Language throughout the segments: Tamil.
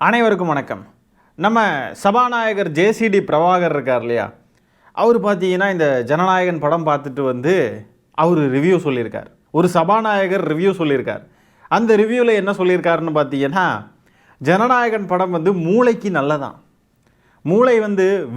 அனைவருக்கும் வணக்கம். நம்ம சபாநாயகர் ஜேசிடி பிரபாகர் இருக்கார் இல்லையா, அவர் பார்த்தீங்கன்னா இந்த ஜனநாயகன் படம் பார்த்துட்டு அவர் ரிவ்யூ சொல்லியிருக்கார். ஒரு சபாநாயகர் ரிவ்யூ சொல்லியிருக்கார். அந்த ரிவ்யூவில் என்ன சொல்லியிருக்காருன்னு பார்த்தீங்கன்னா, ஜனநாயகன் படம் மூளைக்கு நல்லதான், மூளை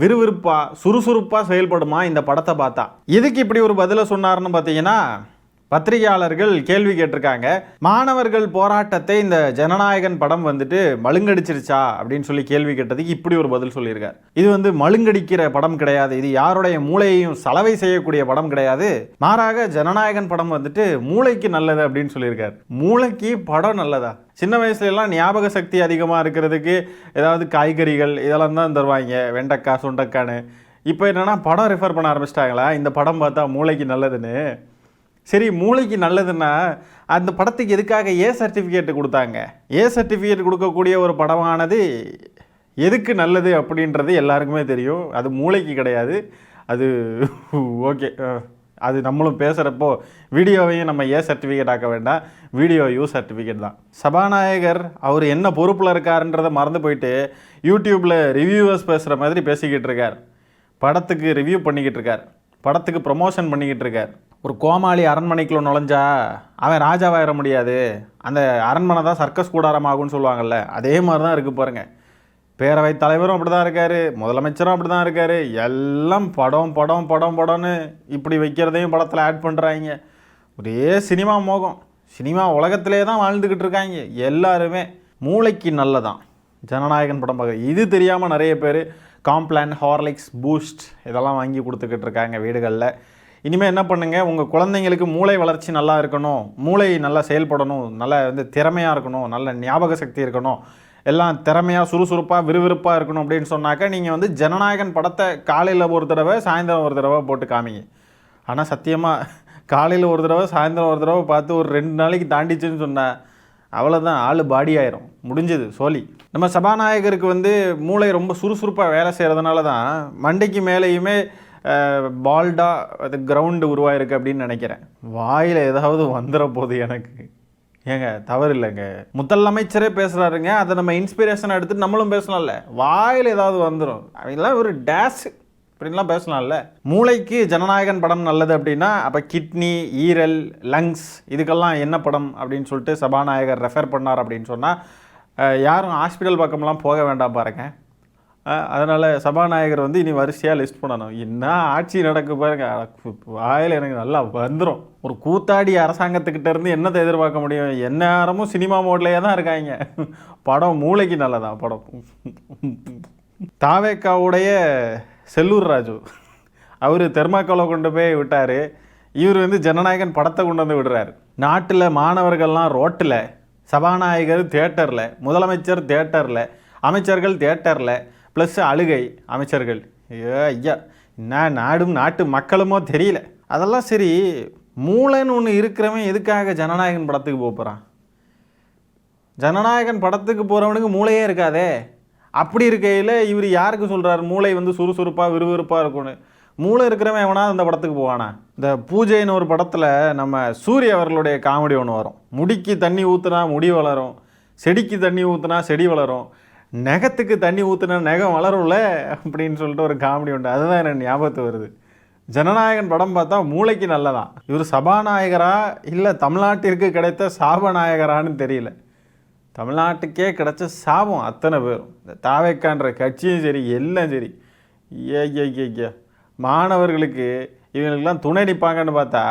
விறுவிறுப்பாக சுறுசுறுப்பாக செயல்படுமா இந்த படத்தை பார்த்தா. எதுக்கு இப்படி ஒரு பதிலை சொன்னார்னு பார்த்தீங்கன்னா, பத்திரிகையாளர்கள் கேள்வி கேட்டிருக்காங்க, மாணவர்கள் போராட்டத்தை இந்த ஜனநாயகன் படம் மழுங்கடிச்சிருச்சா அப்படின்னு சொல்லி கேள்வி கேட்டதுக்கு இப்படி ஒரு பதில் சொல்லியிருக்கார். இது மழுங்கடிக்கிற படம் கிடையாது, இது யாருடைய மூளையையும் சலவை செய்யக்கூடிய படம் கிடையாது, மாறாக ஜனநாயகன் படம் மூளைக்கு நல்லது அப்படின்னு சொல்லியிருக்கார். மூளைக்கு படம் நல்லதா? சின்ன வயசுலலாம் ஞாபக சக்தி அதிகமாக இருக்கிறதுக்கு ஏதாவது காய்கறிகள் இதெல்லாம் தான் தருவாங்க, வெண்டைக்காய் சுண்டைக்கான்னு. இப்போ என்னென்னா படம் ரெஃபர் பண்ண ஆரம்பிச்சிட்டாங்களா, இந்த படம் பார்த்தா மூளைக்கு நல்லதுன்னு. சரி, மூளைக்கு நல்லதுன்னா அந்த படத்துக்கு எதுக்காக ஏ சர்டிஃபிகேட் கொடுத்தாங்க? ஏ சர்டிஃபிகேட் கொடுக்கக்கூடிய ஒரு படமானது எதுக்கு நல்லது அப்படின்றது எல்லாருக்குமே தெரியும். அது மூளைக்கு கிடையாது. அது ஓகே, அது நம்மளும் பேசுகிறப்போ வீடியோவையும் நம்ம ஏ சர்டிஃபிகேட் ஆக்க வேண்டாம், வீடியோ யூ சர்டிஃபிகேட் தான். சபாநாயகர் அவர் என்ன பொறுப்பில் இருக்காருன்றதை மறந்து போயிட்டு யூடியூப்பில் ரிவ்யூவர்ஸ் பேசுகிற மாதிரி பேசிக்கிட்டு இருக்கார். படத்துக்கு ரிவ்யூ பண்ணிக்கிட்டு இருக்கார், படத்துக்கு ப்ரொமோஷன் பண்ணிக்கிட்டு இருக்கார். ஒரு கோமாளி அரண்மனைக்குள்ள நுழைஞ்சா அவன் ராஜாவாயிட முடியாது, அந்த அரண்மனை தான் சர்க்கஸ் கூடாரம் ஆகும்னு சொல்லுவாங்கள்ல, அதே மாதிரி தான் இருக்குது பாருங்கள். பேரவைத் தலைவரும் அப்படி தான் இருக்கார், முதலமைச்சரும் அப்படி தான் இருக்கார். எல்லாம் படம் படம் படம் படம்னு இப்படி வைக்கிறதையும் படத்தில் ஆட் பண்ணுறாங்க. ஒரே சினிமா மோகம், சினிமா உலகத்திலே தான் வாழ்ந்துக்கிட்டு இருக்காங்க எல்லாருமே. மூளைக்கு நல்லதான் ஜனநாயகன் படம் பார்க்க. இது தெரியாமல் நிறைய பேர் காம்ப்ளான், ஹார்லிக்ஸ், பூஸ்ட் இதெல்லாம் வாங்கி கொடுத்துக்கிட்டு இருக்காங்க வீடுகளில். இனிமேல் என்ன பண்ணுங்கள், உங்கள் குழந்தைங்களுக்கு மூளை வளர்ச்சி நல்லா இருக்கணும், மூளை நல்லா செயல்படணும், நல்லா திறமையாக இருக்கணும், நல்ல ஞாபக சக்தி இருக்கணும், எல்லாம் திறமையாக சுறுசுறுப்பாக விறுவிறுப்பாக இருக்கணும் அப்படின்னு சொன்னாக்கா நீங்கள் ஜனநாயகன் படத்தை காலையில் ஒரு தடவை சாயந்தரம் ஒரு தடவை போட்டு காமிங்க. ஆனால் சத்தியமாக காலையில் ஒரு தடவை சாயந்தரம் ஒரு தடவை பார்த்து ஒரு 2 நாளைக்கு தாண்டிச்சுன்னு சொன்னால் அவ்வளோதான், ஆள் பாடி ஆயிரும், முடிஞ்சது சோலி. நம்ம சபாநாயகருக்கு மூளை ரொம்ப சுறுசுறுப்பாக வேலை செய்கிறதுனால தான் மண்டைக்கு மேலேயுமே பால்டாக அது கிரவுண்டு உருவாயிருக்கு அப்படின்னு நினைக்கிறேன். வாயில் ஏதாவது வந்துட போகுது எனக்கு. ஏங்க தவறு இல்லைங்க, முதலமைச்சரே பேசுகிறாருங்க, அதை நம்ம இன்ஸ்பிரேஷனை எடுத்துகிட்டு நம்மளும் பேசலாம்ல. வாயில் ஏதாவது வந்துடும், அவங்களாம் ஒரு டேஷ் அப்படின்லாம் பேசலாம்ல. மூளைக்கு ஜனநாயகன் படம் நல்லது அப்படின்னா அப்போ கிட்னி, ஈரல், லங்ஸ் இதுக்கெல்லாம் என்ன படம் அப்படின்னு சொல்லிட்டு சபாநாயகர் ரெஃபர் பண்ணார் அப்படின்னு சொன்னால் யாரும் ஹாஸ்பிட்டல் பக்கம்லாம் போக வேண்டாம் பாருங்க. அதனால் சபாநாயகர் இனி வரிசையாக லிஸ்ட் பண்ணணும். என்ன ஆட்சி நடக்கு பாருங்க, வாயில் எனக்கு நல்லா வந்துடும். ஒரு கூத்தாடி அரசாங்கத்துக்கிட்ட இருந்து என்னத்தை எதிர்பார்க்க முடியும்? எந்நேரமும் சினிமா மோட்லேயே தான் இருக்காங்க. படம் மூளைக்கு நல்லதான் படம். தாவேக்காவுடைய செல்லூர் ராஜு அவர் தெர்மாக்கோலை கொண்டு போய் விட்டார், இவர் ஜனநாயகன் படத்தை கொண்டு வந்து விடுறாரு. நாட்டில் மாணவர்கள்லாம் ரோட்டில், சபாநாயகர் தியேட்டரில், முதலமைச்சர் தியேட்டரில், அமைச்சர்கள் தியேட்டரில், ப்ளஸ் அழுகை அமைச்சர்கள். ஐயா, என்ன நாடும் நாட்டு மக்களுமோ தெரியல. அதெல்லாம் சரி, மூளைன்னு ஒன்று இருக்கிறவன் எதுக்காக ஜனநாயகன் படத்துக்கு போகிறான்? ஜனநாயகன் படத்துக்கு போகிறவனுக்கு மூளையே இருக்காதே. அப்படி இருக்கையில் இவர் யாருக்கு சொல்கிறார் மூளை சுறுசுறுப்பாக விறுவிறுப்பாக இருக்கும்னு? மூளை இருக்கிறவன் எவனா அந்த படத்துக்கு போவானா? இந்த பூஜைன்னு ஒரு படத்தில் நம்ம சூரிய அவர்களுடைய காமெடி ஒன்று வரும். முடிக்கு தண்ணி ஊற்றுனா முடி வளரும், செடிக்கு தண்ணி ஊற்றுனா செடி வளரும், நெகத்துக்கு தண்ணி ஊற்றுனா நெகம் வளரும்ல அப்படின்னு சொல்லிட்டு ஒரு காமெடி உண்டு. அதுதான் எனக்கு ஞாபகத்து வருது. ஜனநாயகன் படம் பார்த்தா மூளைக்கு நல்லதான். இவர் சபாநாயகரா இல்லை தமிழ்நாட்டிற்கு கிடைத்த சாபநாயகரான்னு தெரியல. தமிழ்நாட்டுக்கே கிடைச்ச சாபம் அத்தனை பேரும். இந்த தாவேக்கான்ற கட்சியும் சரி, எல்லாம் சரி. ஏ மாணவர்களுக்கு இவங்களுக்கெல்லாம் துணை நிற்பாங்கன்னு பார்த்தா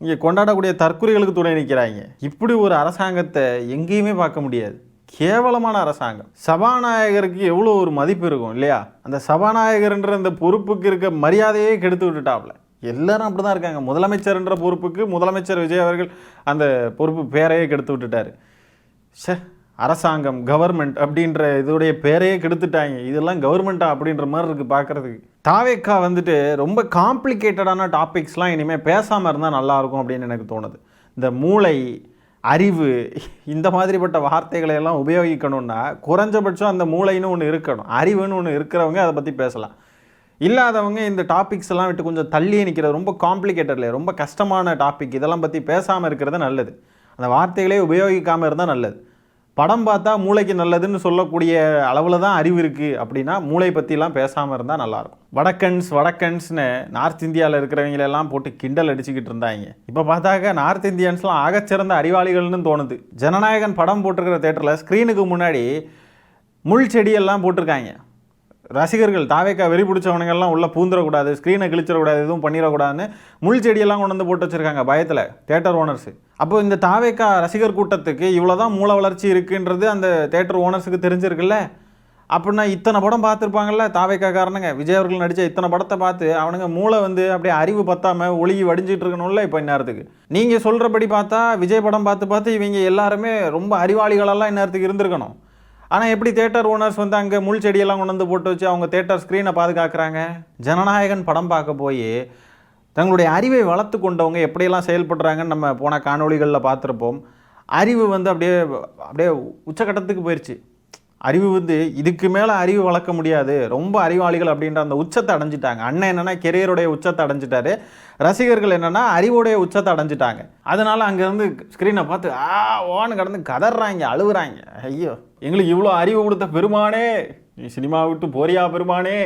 இங்கே கொண்டாடக்கூடிய தற்கொலைகளுக்கு துணை நிற்கிறாங்க. இப்படி ஒரு அரசாங்கத்தை எங்கேயுமே பார்க்க முடியாது. கேவலமான அரசாங்கம். சபாநாயகருக்கு எவ்வளோ ஒரு மதிப்பு இருக்கும் இல்லையா? அந்த சபாநாயகர்ன்ற அந்த பொறுப்புக்கு இருக்க மரியாதையே கெடுத்து விட்டுட்டாப்ல. எல்லாரும் அப்படி தான் இருக்காங்க. முதலமைச்சர்ன்ற பொறுப்புக்கு முதலமைச்சர் விஜய் அவர்கள் அந்த பொறுப்பு பேரையே கெடுத்து விட்டுட்டார். அரசாங்கம், கவர்மெண்ட் அப்படின்ற இதோடைய பேரையே கெடுத்துட்டாங்க. இதெல்லாம் கவர்மெண்ட்டா அப்படின்ற மாதிரி இருக்குது பார்க்குறதுக்கு. தாவேக்கா ரொம்ப காம்ப்ளிகேட்டடான டாபிக்ஸ்லாம் இனிமேல் பேசாமல் இருந்தால் நல்லாயிருக்கும் அப்படின்னு எனக்கு தோணுது. இந்த மூளை, அறிவு, இந்த மாதிரிப்பட்ட வார்த்தைகளை எல்லாம் உபயோகிக்கணும்னா குறைஞ்சபட்சம் அந்த மூளைன்னு ஒன்று இருக்கணும், அறிவுன்னு ஒன்று இருக்கிறவங்க அதை பற்றி பேசலாம். இல்லாதவங்க இந்த டாபிக்ஸ் எல்லாம் விட்டு கொஞ்சம் தள்ளியே நிற்கிறது. ரொம்ப காம்ப்ளிகேட்டட்ல, ரொம்ப கஷ்டமான டாபிக், இதெல்லாம் பற்றி பேசாமல் இருக்கிறது நல்லது. அந்த வார்த்தைகளே உபயோகிக்காமல் இருந்தால் நல்லது. படம் பார்த்தா மூளைக்கு நல்லதுன்னு சொல்லக்கூடிய அளவில் தான் அறிவு இருக்குது அப்படின்னா மூளை பற்றிலாம் பேசாமல் இருந்தால் நல்லாயிருக்கும். வடக்கன்ஸ்னு நார்த் இந்தியாவில் இருக்கிறவங்களெல்லாம் போட்டு கிண்டல் அடிச்சுக்கிட்டு இருந்தாங்க. இப்போ பார்த்தாக்க நார்த் இந்தியன்ஸ்லாம் ஆகச்சிறந்த அறிவாளிகள்னு தோணுது. ஜனநாயகன் படம் போட்டிருக்கிற தேட்டரில் ஸ்க்ரீனுக்கு முன்னாடி முள் செடியெல்லாம் போட்டிருக்காங்க. ரசிகர்கள் தாவேக்கா வெறி பிடிச்சவனுங்கெல்லாம் உள்ளே பூந்துடக்கூடாது, ஸ்க்ரீனை கிழிச்சிடக்கூடாது, எதுவும் பண்ணிடக்கூடாதுன்னு முள் செடியெல்லாம் கொண்டு வந்து போட்டு வச்சுருக்காங்க பயத்தில் தேட்டர் ஓனர்ஸு. அப்போ இந்த தாவேக்கா ரசிகர் கூட்டத்துக்கு இவ்வளோ தான் மூளை வளர்ச்சி இருக்குன்றது அந்த தேட்டர் ஓனர்ஸுக்கு தெரிஞ்சிருக்குல்ல. அப்படின்னா இத்தனை படம் பார்த்துருப்பாங்கல்ல தாவேக்காரனுங்க. விஜய் அவர்கள் நடித்த இத்தனை படத்தை பார்த்து அவனுங்க மூளை வந்து அப்படியே அறிவு பத்தாமல் ஒழுகி வடிஞ்சிட்டு இருக்கணும்ல. இப்போ இந்நேரத்துக்கு நீங்கள் சொல்கிறபடி பார்த்தா விஜய் படம் பார்த்து இவங்க எல்லாருமே ரொம்ப அறிவாளிகளெல்லாம் இந்நேரத்துக்கு இருந்திருக்கணும். ஆனால் எப்படி தேட்டர் ஓனர்ஸ் வந்து அங்கே முள் செடியெல்லாம் கொண்டு வந்து போட்டு வச்சு அவங்க தேட்டர் ஸ்க்ரீனை பாதுகாக்கிறாங்க? ஜனநாயகன் படம் பார்க்க போய் தங்களுடைய அறிவை வளர்த்து கொண்டவங்க எப்படியெல்லாம் செயல்படுறாங்கன்னு நம்ம போன காணொளிகளில் பார்த்துருப்போம். அறிவு வந்து அப்படியே உச்சக்கட்டத்துக்கு போயிடுச்சு. அறிவு வந்து இதுக்கு மேலே அறிவு வளர்க்க முடியாது, ரொம்ப அறிவாளிகள் அப்படின்ற அந்த உச்சத்தை அடைஞ்சிட்டாங்க. அண்ணன் என்னென்னா கெரியருடைய உச்சத்தை அடைஞ்சிட்டாரு, ரசிகர்கள் என்னென்னா அறிவுடைய உச்சத்தை அடைஞ்சிட்டாங்க. அதனால் அங்கேருந்து ஸ்க்ரீனை பார்த்து ஓன்னு கடந்து கதறாங்க, அழுகுறாங்க. ஐயோ எங்களுக்கு இவ்வளோ அறிவு கொடுத்த பெருமானே, நீ சினிமா விட்டு போறியா பெருமானே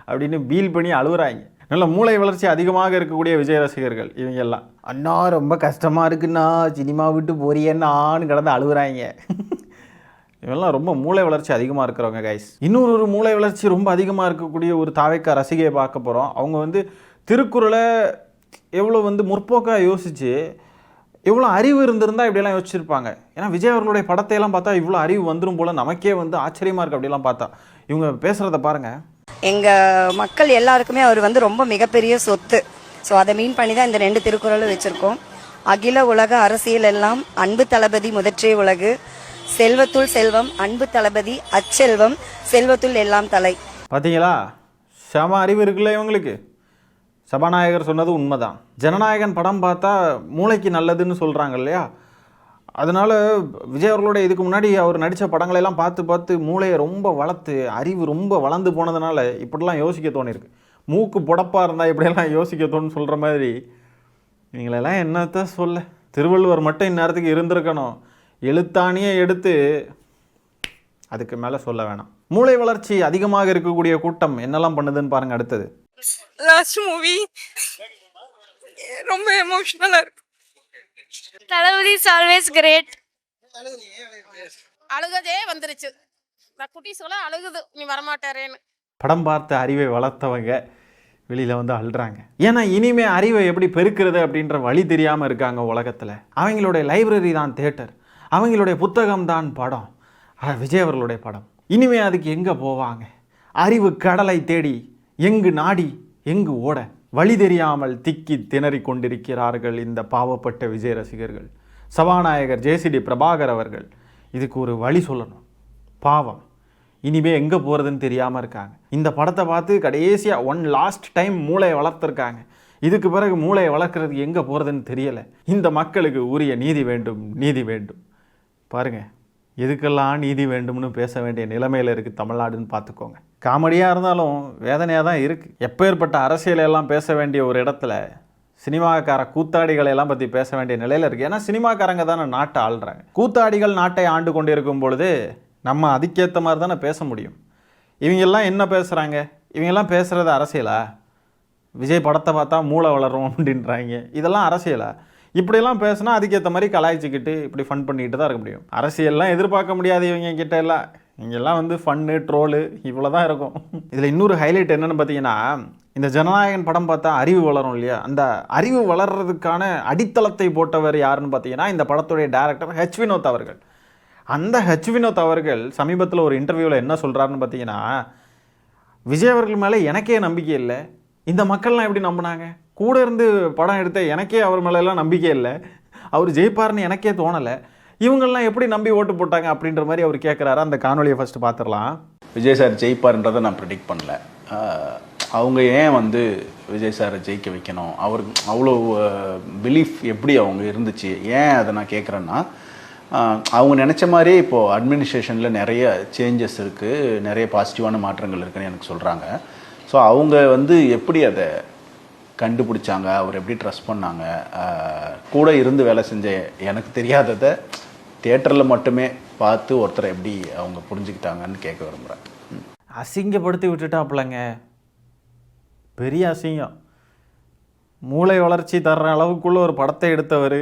அப்படின்னு பீல் பண்ணி அழுகுறாங்க. நல்ல மூளை வளர்ச்சி அதிகமாக இருக்கக்கூடிய விஜய் ரசிகர்கள் இவங்க எல்லாம் அண்ணா ரொம்ப கஷ்டமாக இருக்குண்ணா சினிமா விட்டு போறியன்னான்னு கடந்து அழுகுறாங்க. இவெல்லாம் ரொம்ப மூளை வளர்ச்சி அதிகமாக இருக்கிறவங்க கைஸ். இன்னொரு மூளை வளர்ச்சி ரொம்ப அதிகமாக இருக்கக்கூடிய ஒரு தாவேக்கா ரசிகையை பார்க்க போகிறோம். அவங்க வந்து திருக்குறளை எவ்வளோ வந்து முற்போக்காக யோசித்து எவ்வளோ அறிவு இருந்திருந்தால் இப்படியெல்லாம் யோசிச்சிருப்பாங்க. ஏன்னா விஜய் அவர்களுடைய படத்தையெல்லாம் பார்த்தா இவ்வளோ அறிவு வந்துடும் போல் நமக்கே வந்து ஆச்சரியமாக இருக்குது. அப்படிலாம் பார்த்தா இவங்க பேசுகிறத பாருங்கள். எங்கள் மக்கள் எல்லாருக்குமே அவர் வந்து ரொம்ப மிகப்பெரிய சொத்து. ஸோ அதை மீன் பண்ணி தான் இந்த 2 திருக்குறளும் வச்சுருக்கோம். அகில உலக அரசியல் எல்லாம் அன்பு தளபதி முதற்றே உலகு, செல்வத்துள் செல்வம் அன்பு தளபதி அச்செல்வம் செல்வத்துள் எல்லாம் தலை. பார்த்தீங்களா, செம அறிவு இருக்குல்ல இவங்களுக்கு. சபாநாயகர் சொன்னது உண்மைதான். ஜனநாயகன் படம் பார்த்தா மூளைக்கு நல்லதுன்னு சொல்கிறாங்க இல்லையா. அதனால் விஜய் அவர்களுடைய இதுக்கு முன்னாடி அவர் நடித்த படங்களெல்லாம் பார்த்து மூளையை ரொம்ப வளர்த்து அறிவு ரொம்ப வளர்ந்து போனதுனால இப்படிலாம் யோசிக்க தோணிருக்கு. மூக்கு புடப்பாக இருந்தால் இப்படியெல்லாம் யோசிக்க தோணுன்னு சொல்கிற மாதிரி இவங்களெல்லாம் என்னத்த சொல்ல. திருவள்ளுவர் மட்டும் இந்நேரத்துக்கு இருந்திருக்கணும். எழுத்தாணியை எடுத்து அதுக்கு மேலே சொல்ல வேணாம். மூளை வளர்ச்சி அதிகமாக இருக்கக்கூடிய கூட்டம் என்னெல்லாம் பண்ணுதுன்னு பாருங்கள். அடுத்தது லாஸ்ட் மூவி ரொம்ப எமோஷனலா இருக்கு. தளபதி இஸ் ஆல்வேஸ் கிரேட். அழுகதே வந்துருச்சு. நான் குட்டி சொல்ல அழுகுது நீ வரமாட்டாரேன்னு. படம் பார்த்து அறிவை வளர்த்தவங்க வெளியில் வந்து அழுறாங்க. ஏன்னா இனிமே அறிவை எப்படி பெருக்கிறது அப்படின்ற வழி தெரியாமல் இருக்காங்க உலகத்தில். அவங்களுடைய லைப்ரரி தான் தேட்டர், அவங்களுடைய புத்தகம் தான் படம். விஜய் அவர்களுடைய படம் இனிமே அதுக்கு எங்கே போவாங்க? அறிவு கடலை தேடி எங்கு நாடி எங்கு ஓட வழி தெரியாமல் திக்கி திணறி கொண்டிருக்கிறார்கள் இந்த பாவப்பட்ட விஜய் ரசிகர்கள். சபாநாயகர் ஜேசிடி பிரபாகர் அவர்கள் இதுக்கு ஒரு வழி சொல்லணும். பாவம் இனிமே எங்கே போகிறதுன்னு தெரியாமல் இருக்காங்க. இந்த படத்தை பார்த்து கடைசியாக ஒன் லாஸ்ட் டைம் மூளையை வளர்த்துருக்காங்க. இதுக்கு பிறகு மூளையை வளர்க்குறதுக்கு எங்கே போகிறதுன்னு தெரியலை. இந்த மக்களுக்கு உரிய நீதி வேண்டும், நீதி வேண்டும். பாருங்கள், எதுக்கெல்லாம் நீதி வேண்டும்னு பேச வேண்டிய நிலைமையில் இருக்குது தமிழ்நாடுன்னு பார்த்துக்கோங்க. காமெடியாக இருந்தாலும் வேதனையாக தான் இருக்குது. எப்பேற்பட்ட அரசியலெல்லாம் பேச வேண்டிய ஒரு இடத்துல சினிமாக்கார கூத்தாடிகளெல்லாம் பற்றி பேச வேண்டிய நிலையில் இருக்குது. ஏன்னா சினிமாக்காரங்க தானே நாட்டை ஆள்றாங்க. கூத்தாடிகள் நாட்டை ஆண்டு கொண்டு இருக்கும் பொழுது நம்ம அதுக்கேற்ற மாதிரி தானே பேச முடியும். இவங்கெல்லாம் என்ன பேசுகிறாங்க? இவங்கெல்லாம் பேசுகிறது அரசியலா? விஜய் படத்தை பார்த்தா மூளை வளரும் அப்படின்றாங்க. இதெல்லாம் அரசியலா? இப்படியெல்லாம் பேசினா அதுக்கேற்ற மாதிரி கலாய்ச்சிக்கிட்டு இப்படி ஃபன் பண்ணிக்கிட்டு தான் இருக்க முடியும். அரசியல்லாம் எதிர்பார்க்க முடியாது இவங்க கிட்ட எல்லாம். இங்கெல்லாம் வந்து ஃபன்னு ட்ரோலு இவ்வளோ தான் இருக்கும். இதில் இன்னொரு ஹைலைட் என்னென்னு பார்த்தீங்கன்னா, இந்த ஜனநாயகன் படம் பார்த்தா அறிவு வளரும் இல்லையா, அந்த அறிவு வளர்கிறதுக்கான அடித்தளத்தை போட்டவர் யாருன்னு பார்த்தீங்கன்னா இந்த படத்துடைய டைரக்டர் ஹெச் வினோத் அவர்கள். அந்த ஹெச் வினோத் அவர்கள் சமீபத்தில் ஒரு இன்டர்வியூவில் என்ன சொல்கிறாருன்னு பார்த்தீங்கன்னா, விஜய் அவர்கள் மேலே எனக்கே நம்பிக்கை இல்லை, இந்த மக்கள்லாம் எப்படி நம்பினாங்க? கூட இருந்து படம் எடுத்த எனக்கே அவர் மேலெல்லாம் நம்பிக்கை இல்லை, அவர் ஜெயிப்பார்னு எனக்கே தோணலை, இவங்கெல்லாம் எப்படி நம்பி ஓட்டு போட்டாங்க அப்படின்ற மாதிரி அவர் கேட்குறாரு. அந்த காணொலியை ஃபஸ்ட்டு பார்த்துடலாம். விஜய் சார் ஜெயிப்பார்ன்றதை நான் ப்ரெடிக்ட் பண்ணல. அவங்க ஏன் வந்து விஜய் சாரை ஜெயிக்க வைக்கணும், அவருக்கு அவ்வளோ பிலீஃப் எப்படி அவங்க இருந்துச்சு, ஏன் அதை நான் கேட்குறேன்னா, அவங்க நினச்ச மாதிரியே இப்போது அட்மினிஸ்ட்ரேஷனில் நிறைய சேஞ்சஸ் இருக்குது, நிறைய பாசிட்டிவான மாற்றங்கள் இருக்குதுன்னு எனக்கு சொல்கிறாங்க. ஸோ அவங்க வந்து எப்படி அதை கண்டுபிடிச்சாங்க, அவர் எப்படி ட்ரஸ்ட் பண்ணாங்க, கூட இருந்து வேலை செஞ்ச எனக்கு தெரியாததை தியேட்டரில் மட்டுமே பார்த்து ஒருத்தரை எப்படி அவங்க புரிஞ்சுக்கிட்டாங்கன்னு கேட்க விரும்புகிறேன். அசிங்கப்படுத்தி விட்டுட்டாப்புலங்க, பெரிய அசிங்கம். மூளை வளர்ச்சி தர்ற அளவுக்குள்ள ஒரு படத்தை எடுத்தவர்.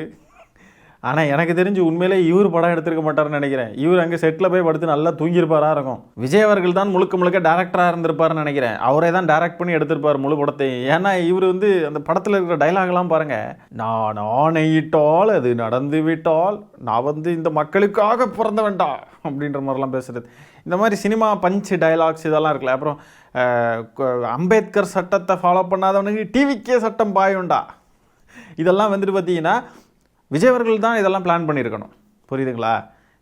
ஆனால் எனக்கு தெரிஞ்சு உண்மையிலே இவர் படம் எடுத்திருக்க மாட்டார்னு நினைக்கிறேன். இவர் அங்கே செட்டில் போய் படுத்து நல்லா தூங்கியிருப்பாராக இருக்கும். விஜய் அவர்கள் தான் முழுக்க முழுக்க டேரக்டராக இருந்திருப்பாருன்னு நினைக்கிறேன். அவரே தான் டைரக்ட் பண்ணி எடுத்திருப்பார் முழு படத்தையும். ஏன்னா இவர் வந்து அந்த படத்தில் இருக்கிற டைலாக்லாம் பாருங்கள். நான் ஆணையிட்டால் அது நடந்து விட்டால் நான் வந்து இந்த மக்களுக்காக பிறந்த வேண்டாம் அப்படின்ற மாதிரிலாம் பேசுகிறது. இந்த மாதிரி சினிமா பஞ்ச் டைலாக்ஸ் இதெல்லாம் இருக்குல்ல. அப்புறம் அம்பேத்கர் சட்டத்தை ஃபாலோ பண்ணாதவனுக்கு டிவிக்கே சட்டம் பாயுண்டா. இதெல்லாம் வந்துட்டு பார்த்தீங்கன்னா விஜய் அவர்கள் தான் இதெல்லாம் பிளான் பண்ணியிருக்கணும். புரியுதுங்களா?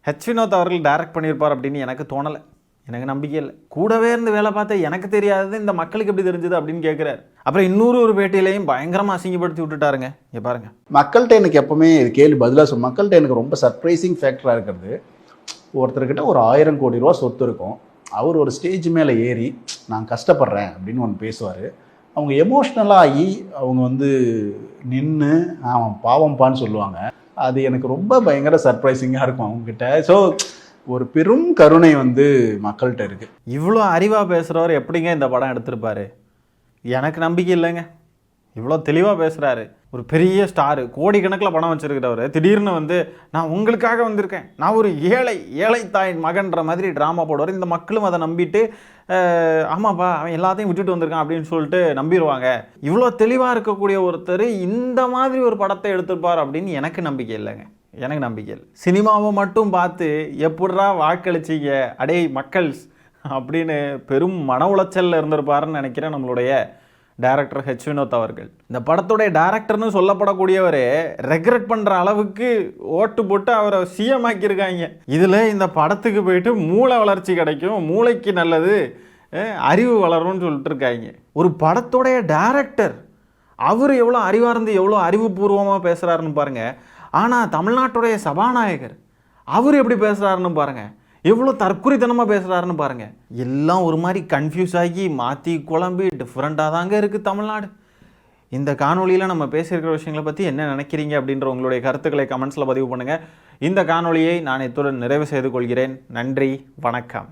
ஹெச் வினோத் அவர்கள் டைரக்ட் பண்ணியிருப்பார் அப்படின்னு எனக்கு தோணலை. எனக்கு நம்பிக்கை இல்லை. கூடவே இருந்து வேலை பார்த்தா எனக்கு தெரியாதது இந்த மக்களுக்கு எப்படி தெரிஞ்சது அப்படின்னு கேட்குறாரு. அப்புறம் இன்னொரு பேட்டியிலையும் பயங்கரமாக அசிங்கப்படுத்தி விட்டுட்டாருங்க. இங்கே பாருங்கள். மக்கள்கிட்ட எனக்கு எப்போவுமே இது கேள்வி பதிலாக மக்கள்கிட்ட எனக்கு ரொம்ப சர்ப்ரைசிங் ஃபேக்டராக இருக்கிறது, ஒருத்தர்கிட்ட ஒரு 1000 கோடி ரூபா சொத்து இருக்கும். அவர் ஒரு ஸ்டேஜ் மேலே ஏறி நான் கஷ்டப்படுறேன் அப்படின்னு ஒன்று பேசுவார். அவங்க எமோஷ்னலாக ஆகி அவங்க வந்து நின்று அவன் பாவம்பான்னு சொல்லுவாங்க. அது எனக்கு ரொம்ப பயங்கர சர்ப்ரைசிங்காக இருக்கும் அவங்ககிட்ட. ஸோ ஒரு பெரும் கருணை வந்து மக்கள்கிட்ட இருக்குது. இவ்வளோ அறிவாக பேசுகிறவர் எப்படிங்க இந்த படம் எடுத்திருப்பாரு? எனக்கு நம்பிக்கை இல்லைங்க. இவ்வளோ தெளிவாக பேசுகிறாரு. ஒரு பெரிய ஸ்டாரு, கோடிக்கணக்கில் பணம் வச்சுருக்கிறவர் திடீர்னு வந்து நான் உங்களுக்காக வந்திருக்கேன், நான் ஒரு ஏழை தாயின் மகன்ற மாதிரி ட்ராமா போடுவார். இந்த மக்களும் அதை நம்பிட்டு ஆமாப்பா அவன் எல்லாத்தையும் விட்டுட்டு வந்திருக்கான் அப்படின்னு சொல்லிட்டு நம்பிடுவாங்க. இவ்வளோ தெளிவாக இருக்கக்கூடிய ஒருத்தர் இந்த மாதிரி ஒரு படத்தை எடுத்திருப்பார் அப்படின்னு எனக்கு நம்பிக்கை இல்லைங்க. எனக்கு நம்பிக்கை இல்லை. சினிமாவை மட்டும் பார்த்து எப்படிரா வாக்களிச்சிங்க அடே மக்கள்ஸ் அப்படின்னு பெரும் மன உளைச்சலில் இருந்திருப்பாருன்னு நினைக்கிறேன் நம்மளுடைய டைரக்டர் ஹெச் வினோத் அவர்கள். இந்த படத்துடைய டைரக்டர்னு சொல்லப்படக்கூடியவர் ரெக்ரெட் பண்ணுற அளவுக்கு ஓட்டு போட்டு அவரை சிஎம் ஆக்கியிருக்காங்க. இதில் இந்த படத்துக்கு போயிட்டு மூளை வளர்ச்சி கிடைக்கும், மூளைக்கு நல்லது, அறிவு வளரும்னு சொல்லிட்டு இருக்காங்க. ஒரு படத்துடைய டைரக்டர் அவர் எவ்வளோ அறிவார்ந்து எவ்வளோ அறிவுபூர்வமாக பேசுகிறாருன்னு பாருங்கள். ஆனால் தமிழ்நாட்டுடைய சபாநாயகர் அவர் எப்படி பேசுகிறாருன்னு பாருங்கள், எவ்வளோ தற்குறித்தனமாக பேசுகிறாருன்னு பாருங்கள். எல்லாம் ஒரு மாதிரி கன்ஃபியூஸ் ஆகி மாற்றி குழம்பி டிஃப்ரெண்ட்டாக தாங்க இருக்குது தமிழ்நாடு. இந்த காணொலியில் நம்ம பேசியிருக்கிற விஷயங்களை பற்றி என்ன நினைக்கிறீங்க அப்படின்ற உங்களுடைய கருத்துக்களை கமெண்ட்ஸில் பதிவு பண்ணுங்கள். இந்த காணொலியை நான் இத்துடன் நிறைவு செய்து கொள்கிறேன். நன்றி, வணக்கம்.